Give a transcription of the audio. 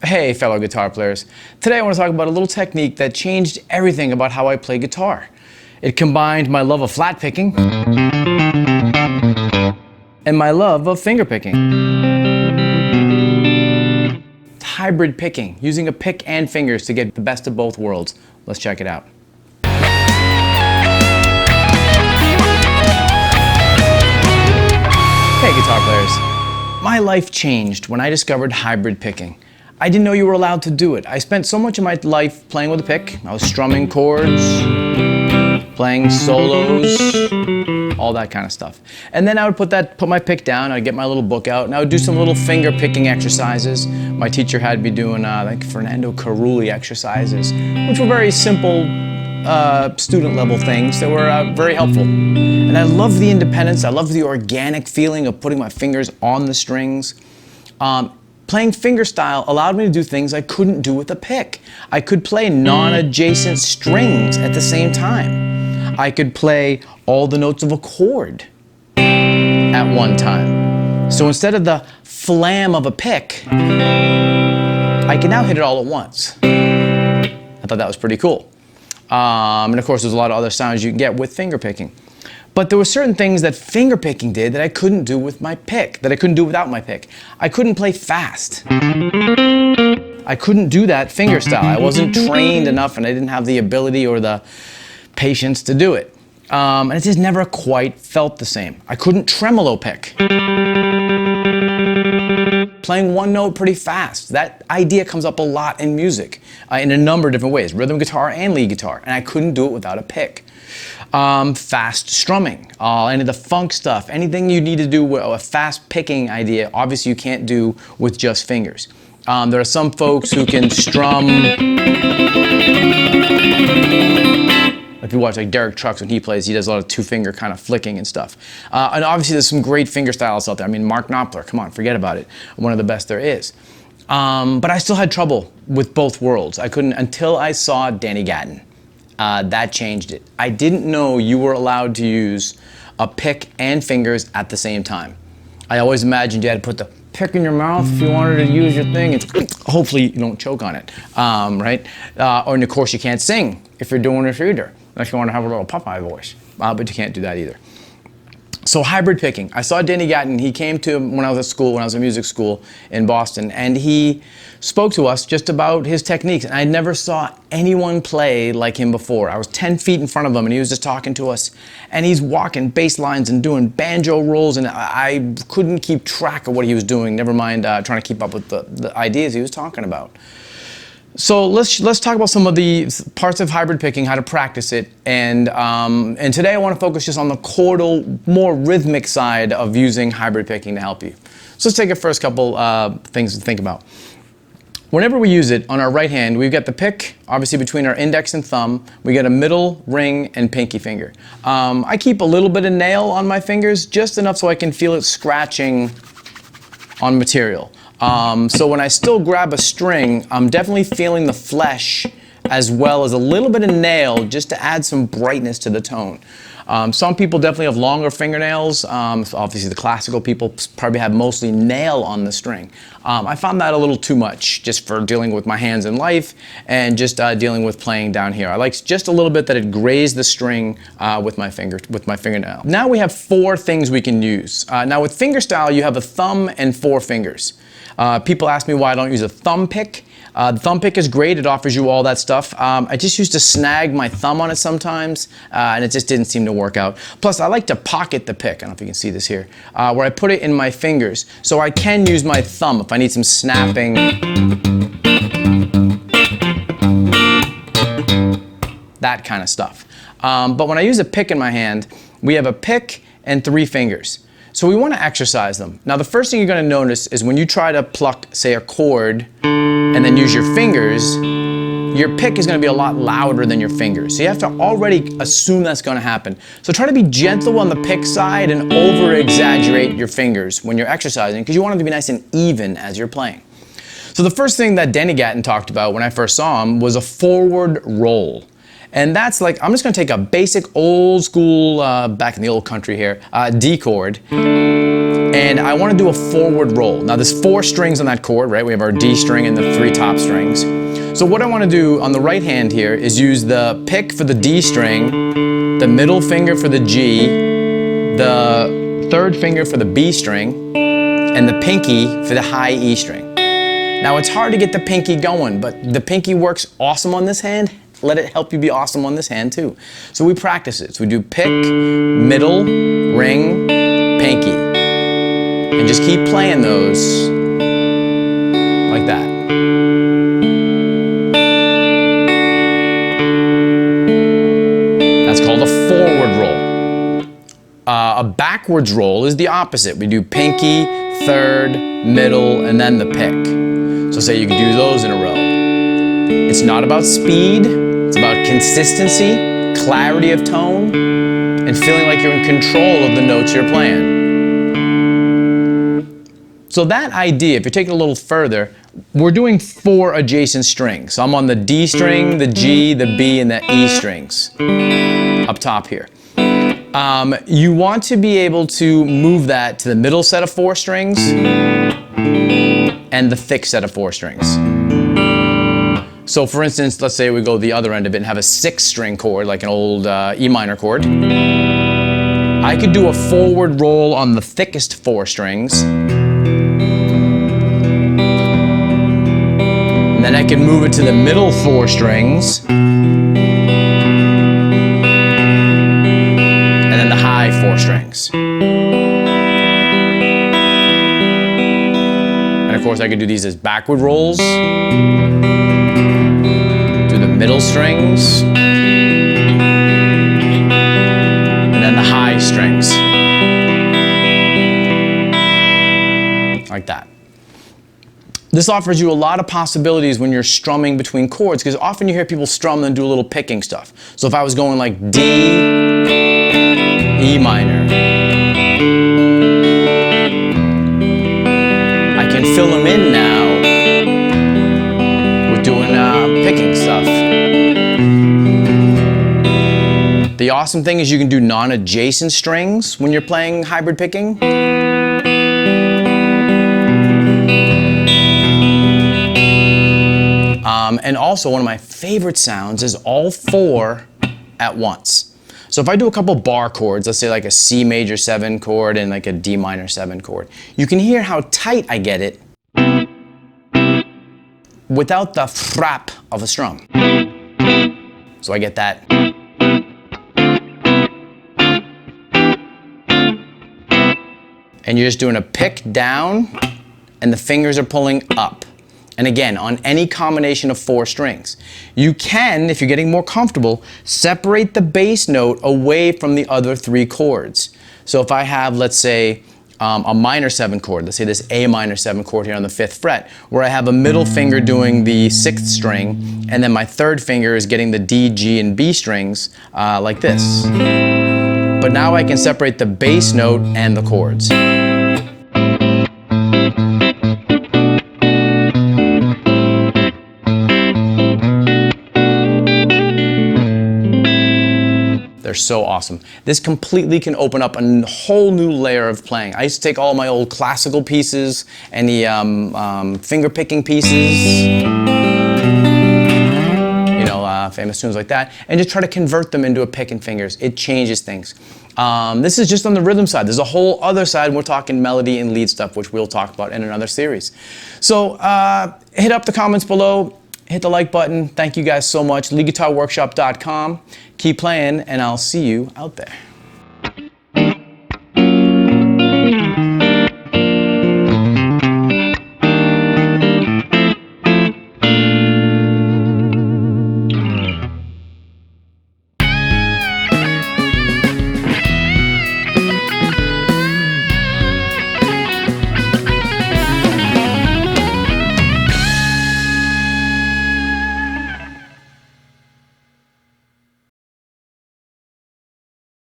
Hey fellow guitar players, today I want to talk about a little technique that changed everything about how I play guitar. It combined my love of flat picking and my love of finger picking. It's hybrid picking, using a pick and fingers to get the best of both worlds. Let's check it out. Hey guitar players, my life changed when I discovered hybrid picking. I didn't know you were allowed to do it. I spent so much of my life playing with a pick. I was strumming chords, playing solos, all that kind of stuff. And then I would put my pick down, I'd get my little book out, and I would do some little finger picking exercises. My teacher had me doing like Fernando Cerulo exercises, which were very simple student level things that were very helpful. And I loved the independence, I loved the organic feeling of putting my fingers on the strings. Playing fingerstyle allowed me to do things I couldn't do with a pick. I could play non-adjacent strings at the same time. I could play all the notes of a chord at one time. So instead of the flam of a pick, I can now hit it all at once. I thought that was pretty cool. And of course there's a lot of other sounds you can get with finger picking. But there were certain things that finger picking did that I couldn't do with my pick, that I couldn't do without my pick. I couldn't play fast. I couldn't do that finger style. I wasn't trained enough and I didn't have the ability or the patience to do it. And it just never quite felt the same. I couldn't tremolo pick. Playing one note pretty fast. That idea comes up a lot in music in a number of different ways, rhythm guitar and lead guitar, and I couldn't do it without a pick. Fast strumming, any of the funk stuff, anything you need to do with a fast picking idea, obviously you can't do with just fingers. There are some folks who can strum. If you watch like Derek Trucks when he plays, he does a lot of two-finger kind of flicking and stuff. And obviously there's some great finger styles out there. I mean, Mark Knopfler, come on, forget about it. One of the best there is. But I still had trouble with both worlds. I couldn't until I saw Danny Gatton. That changed it. I didn't know you were allowed to use a pick and fingers at the same time. I always imagined you had to put the pick in your mouth if you wanted to use your thing, and hopefully you don't choke on it, right? And of course you can't sing if you're doing it either, unless you want to have a little Popeye voice, but you can't do that either. So hybrid picking. I saw Danny Gatton. He came to when I was at school, when I was in music school in Boston, and he spoke to us just about his techniques. And I never saw anyone play like him before. I was 10 feet in front of him, and he was just talking to us. And he's walking bass lines and doing banjo rolls, and I couldn't keep track of what he was doing. Never mind trying to keep up with the ideas he was talking about. So let's talk about some of the parts of hybrid picking, how to practice it, and today I want to focus just on the chordal, more rhythmic side of using hybrid picking to help you. So let's take a first couple things to think about. Whenever we use it on our right hand, we've got the pick, obviously between our index and thumb. We get a middle, ring, and pinky finger. I keep a little bit of nail on my fingers, just enough so I can feel it scratching on material. So when I still grab a string, I'm definitely feeling the flesh as well as a little bit of nail just to add some brightness to the tone. Some people definitely have longer fingernails. So obviously the classical people probably have mostly nail on the string. I found that a little too much just for dealing with my hands in life and just dealing with playing down here. I like just a little bit that it grazed the string with my fingernail. Now we have 4 things we can use. Now with fingerstyle, you have a thumb and 4 fingers. People ask me why I don't use a thumb pick. The thumb pick is great, it offers you all that stuff. I just used to snag my thumb on it sometimes, and it just didn't seem to work out. Plus, I like to pocket the pick, I don't know if you can see this here, where I put it in my fingers, so I can use my thumb if I need some snapping. That kind of stuff. But when I use a pick in my hand, we have a pick and 3 fingers. So we want to exercise them. Now the first thing you're going to notice is when you try to pluck, say, a chord and then use your fingers, your pick is going to be a lot louder than your fingers. So you have to already assume that's going to happen. So try to be gentle on the pick side and over-exaggerate your fingers when you're exercising because you want them to be nice and even as you're playing. So the first thing that Danny Gatton talked about when I first saw him was a forward roll. And that's like, I'm just gonna take a basic old school, back in the old country here, D chord, And I want to do a forward roll. Now there's 4 strings on that chord, right? We have our D string and the 3 top strings. So what I want to do on the right hand here is use the pick for the D string, the middle finger for the G, the 3rd finger for the B string, and the pinky for the high E string. Now it's hard to get the pinky going, but the pinky works awesome on this hand. Let it help you be awesome on this hand too. So we practice it. So we do pick, middle, ring, pinky. And just keep playing those like that. That's called a forward roll. A backwards roll is the opposite. We do pinky, 3rd, middle, and then the pick. So say you can do those in a row. It's not about speed, it's about consistency, clarity of tone, and feeling like you're in control of the notes you're playing. So that idea, if you're taking it a little further, we're doing 4 adjacent strings. So I'm on the D string, the G, the B, and the E strings up top here. You want to be able to move that to the middle set of 4 strings and the thick set of 4 strings. So for instance, let's say we go the other end of it and have a 6-string chord, like an old E minor chord. I could do a forward roll on the thickest 4 strings. And then I can move it to the middle 4 strings. And then the high 4 strings. And of course I could do these as backward rolls. Do the middle strings. And then the high strings. Like that. This offers you a lot of possibilities when you're strumming between chords, because often you hear people strum and do a little picking stuff. So if I was going like D, E minor, I can fill them in now with doing picking stuff. The awesome thing is you can do non-adjacent strings when you're playing hybrid picking. And also one of my favorite sounds is all 4 at once. So if I do a couple bar chords, let's say like a C major 7 chord and like a D minor 7 chord, you can hear how tight I get it without the frap of a strum. So I get that. And you're just doing a pick down and the fingers are pulling up. And again, on any combination of 4 strings. You can, if you're getting more comfortable, separate the bass note away from the other 3 chords. So if I have, let's say, a minor 7 chord, let's say this A minor 7 chord here on the 5th fret, where I have a middle finger doing the 6th string, and then my 3rd finger is getting the D, G, and B strings, like this. But now I can separate the bass note and the chords. They're so awesome. This completely can open up a whole new layer of playing. I used to take all my old classical pieces and the finger picking pieces, you know, famous tunes like that, and just try to convert them into a pick and fingers. It changes things. This is just on the rhythm side. There's a whole other side. We're talking melody and lead stuff, which we'll talk about in another series. So hit up the comments below. Hit the like button. Thank you guys so much. leadguitarworkshop.com. Keep playing, and I'll see you out there.